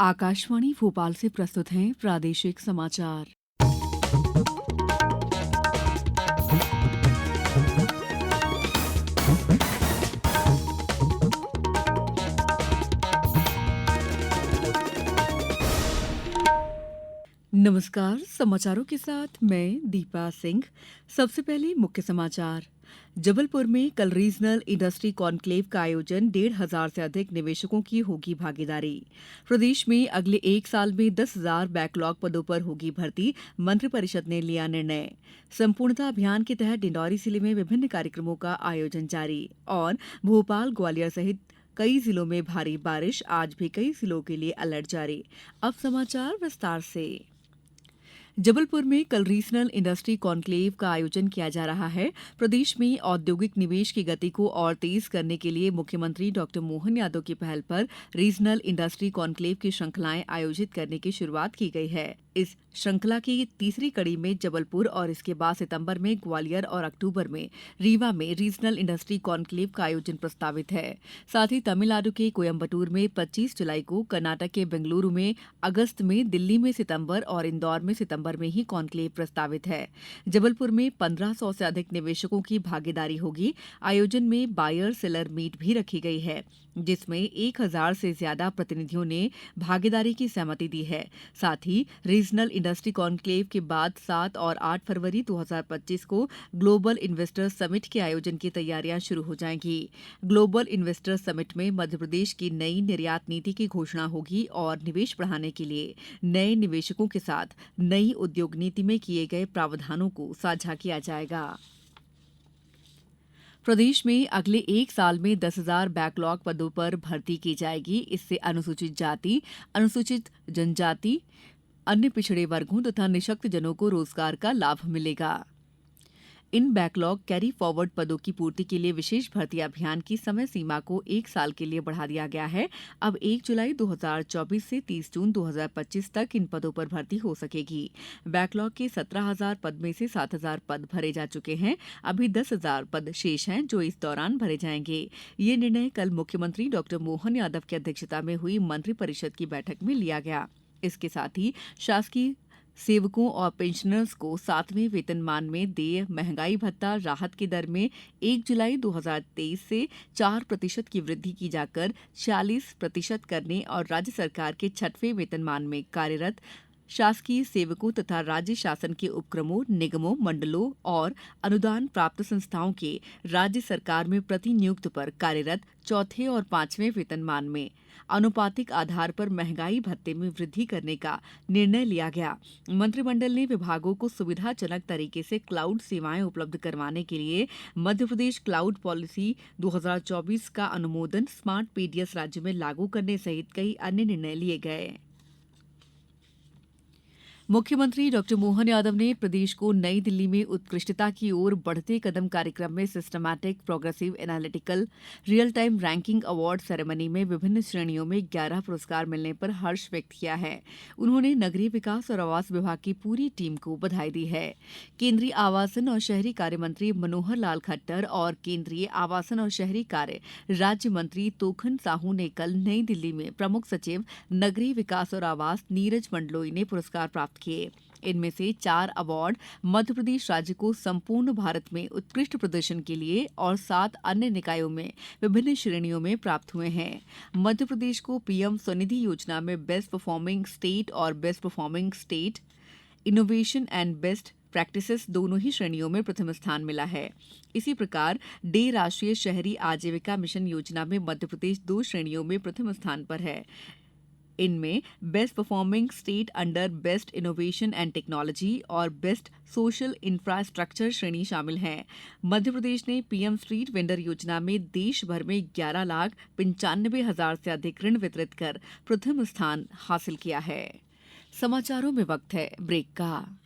आकाशवाणी भोपाल से प्रस्तुत हैं प्रादेशिक समाचार। नमस्कार, समाचारों के साथ मैं दीपा सिंह। सबसे पहले मुख्य समाचार। जबलपुर में कल रीजनल इंडस्ट्री कॉन्क्लेव का आयोजन 1,500 से अधिक निवेशकों की होगी भागीदारी। प्रदेश में अगले एक साल में 10,000 बैकलॉग पदों पर होगी भर्ती, मंत्रिपरिषद ने लिया निर्णय। संपूर्णता अभियान के तहत डिंडौरी जिले में विभिन्न कार्यक्रमों का आयोजन जारी। और भोपाल, ग्वालियर सहित कई जिलों में भारी बारिश, आज भी कई जिलों के लिए अलर्ट जारी। अब समाचार विस्तार से। जबलपुर में कल रीजनल इंडस्ट्री कॉन्क्लेव का आयोजन किया जा रहा है। प्रदेश में औद्योगिक निवेश की गति को और तेज करने के लिए मुख्यमंत्री डॉक्टर मोहन यादव की पहल पर रीजनल इंडस्ट्री कॉन्क्लेव की श्रृंखलाएं आयोजित करने की शुरुआत की गई है। इस श्रृंखला की तीसरी कड़ी में जबलपुर और इसके बाद सितंबर में ग्वालियर और अक्टूबर में रीवा में रीजनल इंडस्ट्री कॉन्क्लेव का आयोजन प्रस्तावित है। साथ ही तमिलनाडु के कोयम्बटूर में 25 जुलाई को, कर्नाटक के बेंगलुरु में अगस्त में, दिल्ली में सितंबर और इंदौर में सितंबर में ही कॉन्क्लेव प्रस्तावित है। जबलपुर में 1,500 से अधिक निवेशकों की भागीदारी होगी। आयोजन में बायर सेलर मीट भी रखी गई है, जिसमें 1,000 से ज्यादा प्रतिनिधियों ने भागीदारी की सहमति दी है। साथ ही रीजनल इंडस्ट्री कॉन्क्लेव के बाद 7 और 8 फरवरी 2025 को ग्लोबल इन्वेस्टर्स समिट के आयोजन की तैयारियां शुरू हो जाएंगी। ग्लोबल इन्वेस्टर्स समिट में मध्यप्रदेश की नई निर्यात नीति की घोषणा होगी और निवेश बढ़ाने के लिए नए निवेशकों के साथ नई उद्योग नीति में किए गए प्रावधानों को साझा किया जाएगा। प्रदेश में अगले एक साल में 10,000 बैकलॉग पदों पर भर्ती की जाएगी। इससे अनुसूचित जाति, अनुसूचित जनजाति, अन्य पिछड़े वर्गों तथा निःशक्त जनों को रोजगार का लाभ मिलेगा। इन बैकलॉग कैरी फॉरवर्ड पदों की पूर्ति के लिए विशेष भर्ती अभियान की समय सीमा को एक साल के लिए बढ़ा दिया गया है। अब 1 जुलाई 2024 से 30 जून 2025 तक इन पदों पर भर्ती हो सकेगी। बैकलॉग के 17,000 पद में से 7,000 पद भरे जा चुके हैं। अभी 10,000 पद शेष हैं, जो इस दौरान भरे जाएंगे। ये निर्णय कल मुख्यमंत्री डॉक्टर मोहन यादव की अध्यक्षता में हुई मंत्रिपरिषद की बैठक में लिया गया। इसके साथ ही शासकीय सेवकों और पेंशनर्स को 7वें वेतनमान में देय महंगाई भत्ता राहत की दर में 1 जुलाई 2023 से 4% की वृद्धि की जाकर 46% करने और राज्य सरकार के 6वें वेतनमान में कार्यरत शासकीय सेवकों तथा राज्य शासन के उपक्रमों, निगमों, मंडलों और अनुदान प्राप्त संस्थाओं के राज्य सरकार में प्रतिनियुक्त पर कार्यरत चौथे और 5वें वेतनमान में आनुपातिक आधार पर महंगाई भत्ते में वृद्धि करने का निर्णय लिया गया। मंत्रिमंडल ने विभागों को सुविधाजनक तरीके से क्लाउड सेवाएं उपलब्ध करवाने के लिए मध्यप्रदेश क्लाउड पॉलिसी 2024 का अनुमोदन स्मार्ट पीडीएस राज्य में लागू करने सहित कई अन्य निर्णय लिए गए। मुख्यमंत्री डॉक्टर मोहन यादव ने प्रदेश को नई दिल्ली में उत्कृष्टता की ओर बढ़ते कदम कार्यक्रम में systematic, progressive, analytical, real time ranking award ceremony में विभिन्न श्रेणियों में 11 पुरस्कार मिलने पर हर्ष व्यक्त किया है। उन्होंने नगरीय विकास और आवास विभाग की पूरी टीम को बधाई दी है। केंद्रीय आवासन और शहरी कार्य मंत्री मनोहर लाल खट्टर और केंद्रीय आवासन और शहरी कार्य राज्य मंत्री तोखन साहू ने कल नई दिल्ली में प्रमुख सचिव नगरीय विकास और आवास नीरज मंडलोई ने पुरस्कार प्राप्त किए। इनमें से 4 अवार्ड मध्यप्रदेश राज्य को संपूर्ण भारत में उत्कृष्ट प्रदर्शन के लिए और 7 अन्य निकायों में विभिन्न श्रेणियों में प्राप्त हुए हैं। मध्यप्रदेश को पीएम स्वनिधि योजना में बेस्ट परफॉर्मिंग स्टेट और best performing state innovation and best practices दोनों ही श्रेणियों में प्रथम स्थान मिला है। इसी प्रकार डे राष्ट्रीय शहरी आजीविका मिशन योजना में मध्यप्रदेश 2 श्रेणियों में प्रथम स्थान पर है। इनमें best performing state under best innovation and technology और बेस्ट सोशल इंफ्रास्ट्रक्चर श्रेणी शामिल है। मध्य प्रदेश ने पीएम स्ट्रीट वेंडर योजना में देश भर में 11,95,000 से अधिक ऋण वितरित कर प्रथम स्थान हासिल किया है। समाचारों में वक्त है ब्रेक का।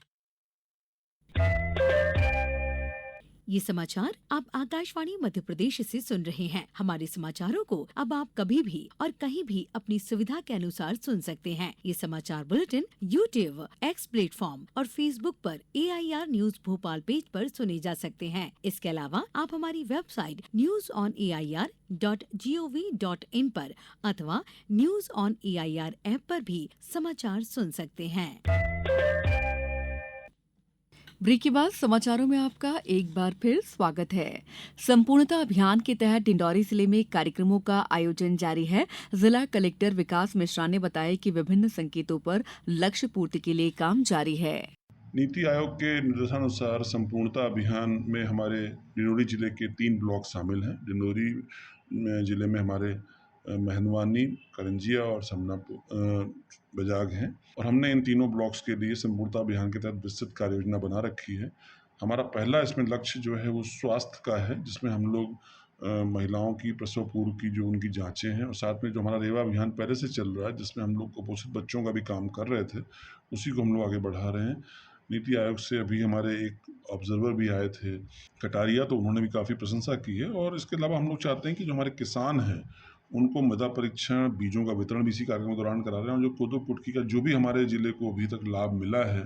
ये समाचार आप आकाशवाणी मध्य प्रदेश से सुन रहे हैं। हमारे समाचारों को अब आप कभी भी और कहीं भी अपनी सुविधा के अनुसार सुन सकते हैं। ये समाचार बुलेटिन YouTube, X प्लेटफॉर्म और Facebook पर AIR न्यूज भोपाल पेज पर सुने जा सकते हैं। इसके अलावा आप हमारी वेबसाइट newsonair.gov.in पर अथवा न्यूज ऑन AIR ऐप पर भी समाचार सुन सकते हैं। ब्रेक के बाद समाचारों में आपका एक बार फिर स्वागत है। संपूर्णता अभियान के तहत डिंडौरी जिले में कार्यक्रमों का आयोजन जारी है। जिला कलेक्टर विकास मिश्रा ने बताया कि विभिन्न संकेतों पर लक्ष्य पूर्ति के लिए काम जारी है। नीति आयोग के निर्देशानुसार संपूर्णता अभियान में हमारे डिंडौरी जिले के 3 ब्लॉक शामिल हैं। डिंडौरी जिले में हमारे मेहनवानी, करंजिया और समनापुर बजाग हैं और हमने इन तीनों ब्लॉक्स के लिए संपूर्णता अभियान के तहत विस्तृत कार्य योजना बना रखी है। हमारा पहला इसमें लक्ष्य जो है वो स्वास्थ्य का है, जिसमें हम लोग महिलाओं की प्रसव पूर्व की जो उनकी जांचें हैं और साथ में जो हमारा रेवा अभियान पहले से चल रहा है, जिसमें हम लोग कुपोषित बच्चों का भी काम कर रहे थे, उसी को हम लोग आगे बढ़ा रहे हैं। नीति आयोग से अभी हमारे एक ऑब्जर्वर भी आए थे कटारिया, तो उन्होंने भी काफ़ी प्रशंसा की है। और इसके अलावा हम लोग चाहते हैं कि जो हमारे किसान हैं उनको मृदा परीक्षण, बीजों का वितरण भी इसी कार्यक्रम के दौरान करा रहे हैं। और जो कोदो कुटकी का जो भी हमारे ज़िले को अभी तक लाभ मिला है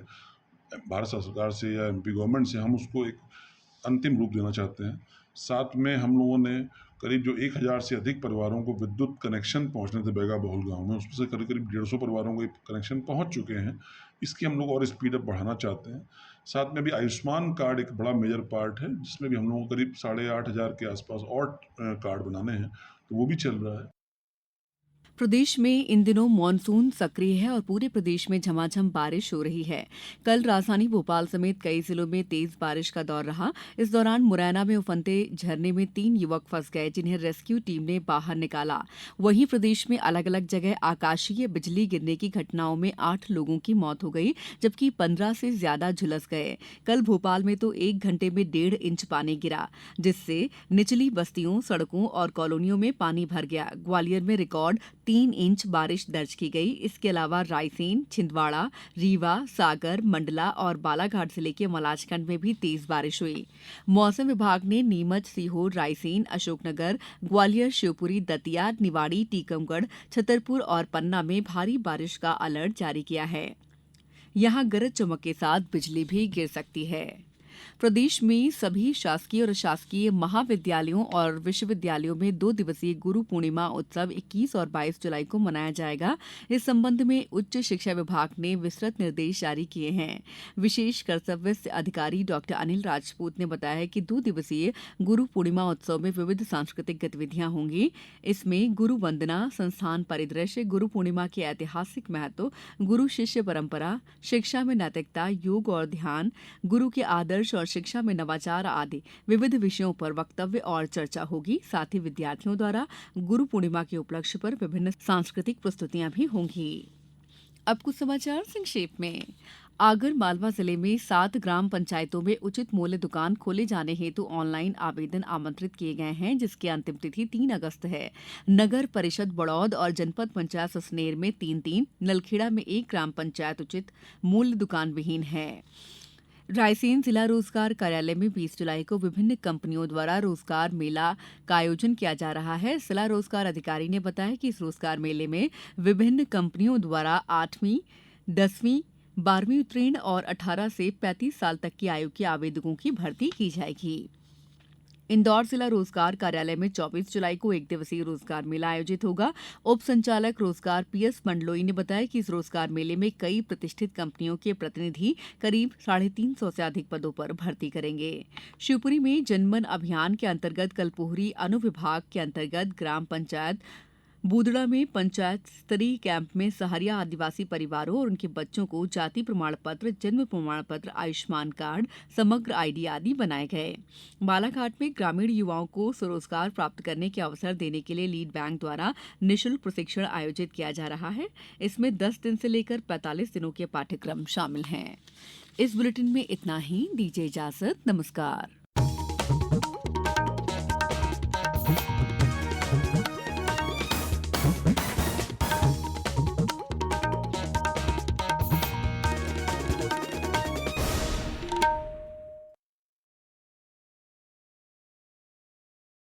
भारत सरकार से या MP गवर्नमेंट से, हम उसको एक अंतिम रूप देना चाहते हैं। साथ में हम लोगों ने करीब जो 1000 से अधिक परिवारों को विद्युत कनेक्शन पहुंचने थे बैगा बहुल गांव में, उसमें से करीब करीब 150 परिवारों को कनेक्शन पहुंच चुके हैं। इसकी हम लोग और स्पीड अप बढ़ाना चाहते हैं। साथ में भी आयुष्मान कार्ड एक बड़ा मेजर पार्ट है, जिसमें भी हम लोगों को करीब 8500 के आसपास और कार्ड बनाने हैं, तो वो भी चल रहा है। प्रदेश में इन दिनों मानसून सक्रिय है और पूरे प्रदेश में झमाझम बारिश हो रही है। कल राजधानी भोपाल समेत कई जिलों में तेज बारिश का दौर रहा। इस दौरान मुरैना में उफनते झरने में 3 युवक फंस गए, जिन्हें रेस्क्यू टीम ने बाहर निकाला। वहीं प्रदेश में अलग अलग जगह आकाशीय बिजली गिरने की घटनाओं में 8 लोगों की मौत हो गई, जबकि 15 से ज्यादा झुलस गए। कल भोपाल में तो 1 घंटे में 1.5 इंच पानी गिरा, जिससे निचली बस्तियों, सड़कों और कॉलोनियों में पानी भर गया। ग्वालियर में रिकॉर्ड 3 इंच बारिश दर्ज की गई। इसके अलावा रायसेन, छिंदवाड़ा, रीवा, सागर, मंडला और बालाघाट जिले के मलाजखंड में भी तेज बारिश हुई। मौसम विभाग ने नीमच, सीहोर, रायसेन, अशोकनगर, ग्वालियर, शिवपुरी, दतिया, निवाड़ी, टीकमगढ़, छतरपुर और पन्ना में भारी बारिश का अलर्ट जारी किया है। यहां गरज चमक के साथ बिजली भी गिर सकती है। प्रदेश में सभी शासकीय और अशासकीय महाविद्यालयों और विश्वविद्यालयों में 2 दिवसीय गुरु पूर्णिमा उत्सव 21 और 22 जुलाई को मनाया जाएगा। इस संबंध में उच्च शिक्षा विभाग ने विस्तृत निर्देश जारी किए हैं। विशेष कर्तव्यस्थ अधिकारी डॉक्टर अनिल राजपूत ने बताया कि 2 दिवसीय गुरु पूर्णिमा उत्सव में विविध सांस्कृतिक गतिविधियां होंगी। इसमें गुरु वंदना, संस्थान परिदृश्य, गुरु पूर्णिमा के ऐतिहासिक महत्व, गुरु शिष्य परंपरा, शिक्षा में नैतिकता, योग और ध्यान, गुरु के आदर्श और शिक्षा में नवाचार आदि विविध विषयों पर वक्तव्य और चर्चा होगी। साथ ही विद्यार्थियों द्वारा गुरु पूर्णिमा के उपलक्ष्य पर विभिन्न सांस्कृतिक प्रस्तुतियां भी होंगी। अब कुछ समाचार संक्षेप में। आगर मालवा जिले में 7 ग्राम पंचायतों में उचित मूल्य दुकान खोले जाने हेतु ऑनलाइन आवेदन आमंत्रित किए गए हैं, जिसकी अंतिम तिथि 3 अगस्त है। नगर परिषद बड़ौद और जनपद पंचायत ससनेर में 3-3, नलखेड़ा में 1 ग्राम पंचायत उचित मूल्य दुकान विहीन है। रायसेन जिला रोजगार कार्यालय में 20 जुलाई को विभिन्न कंपनियों द्वारा रोजगार मेला का आयोजन किया जा रहा है। जिला रोजगार अधिकारी ने बताया कि इस रोजगार मेले में विभिन्न कंपनियों द्वारा 8वीं, 10वीं, 12वीं उत्तीर्ण और 18 से 35 साल तक की आयु के आवेदकों की भर्ती की जाएगी। इंदौर जिला रोजगार कार्यालय में 24 जुलाई को 1 दिवसीय रोजगार मेला आयोजित होगा। उप संचालक रोजगार PS मंडलोई ने बताया कि इस रोजगार मेले में कई प्रतिष्ठित कंपनियों के प्रतिनिधि करीब 350 से अधिक पदों पर भर्ती करेंगे। शिवपुरी में जनमन अभियान के अंतर्गत कल पोहरी अनुविभाग के अंतर्गत ग्राम पंचायत बूदड़ा में पंचायत स्तरीय कैंप में सहारिया आदिवासी परिवारों और उनके बच्चों को जाति प्रमाण पत्र, जन्म प्रमाण पत्र, आयुष्मान कार्ड, समग्र ID आदि बनाए गए। बालाघाट में ग्रामीण युवाओं को स्वरोजगार प्राप्त करने के अवसर देने के लिए लीड बैंक द्वारा निःशुल्क प्रशिक्षण आयोजित किया जा रहा है। इसमें 10 दिन से लेकर 45 दिनों के पाठ्यक्रम शामिल हैं। इस बुलेटिन में इतना ही। दीजिए इजाजत। नमस्कार।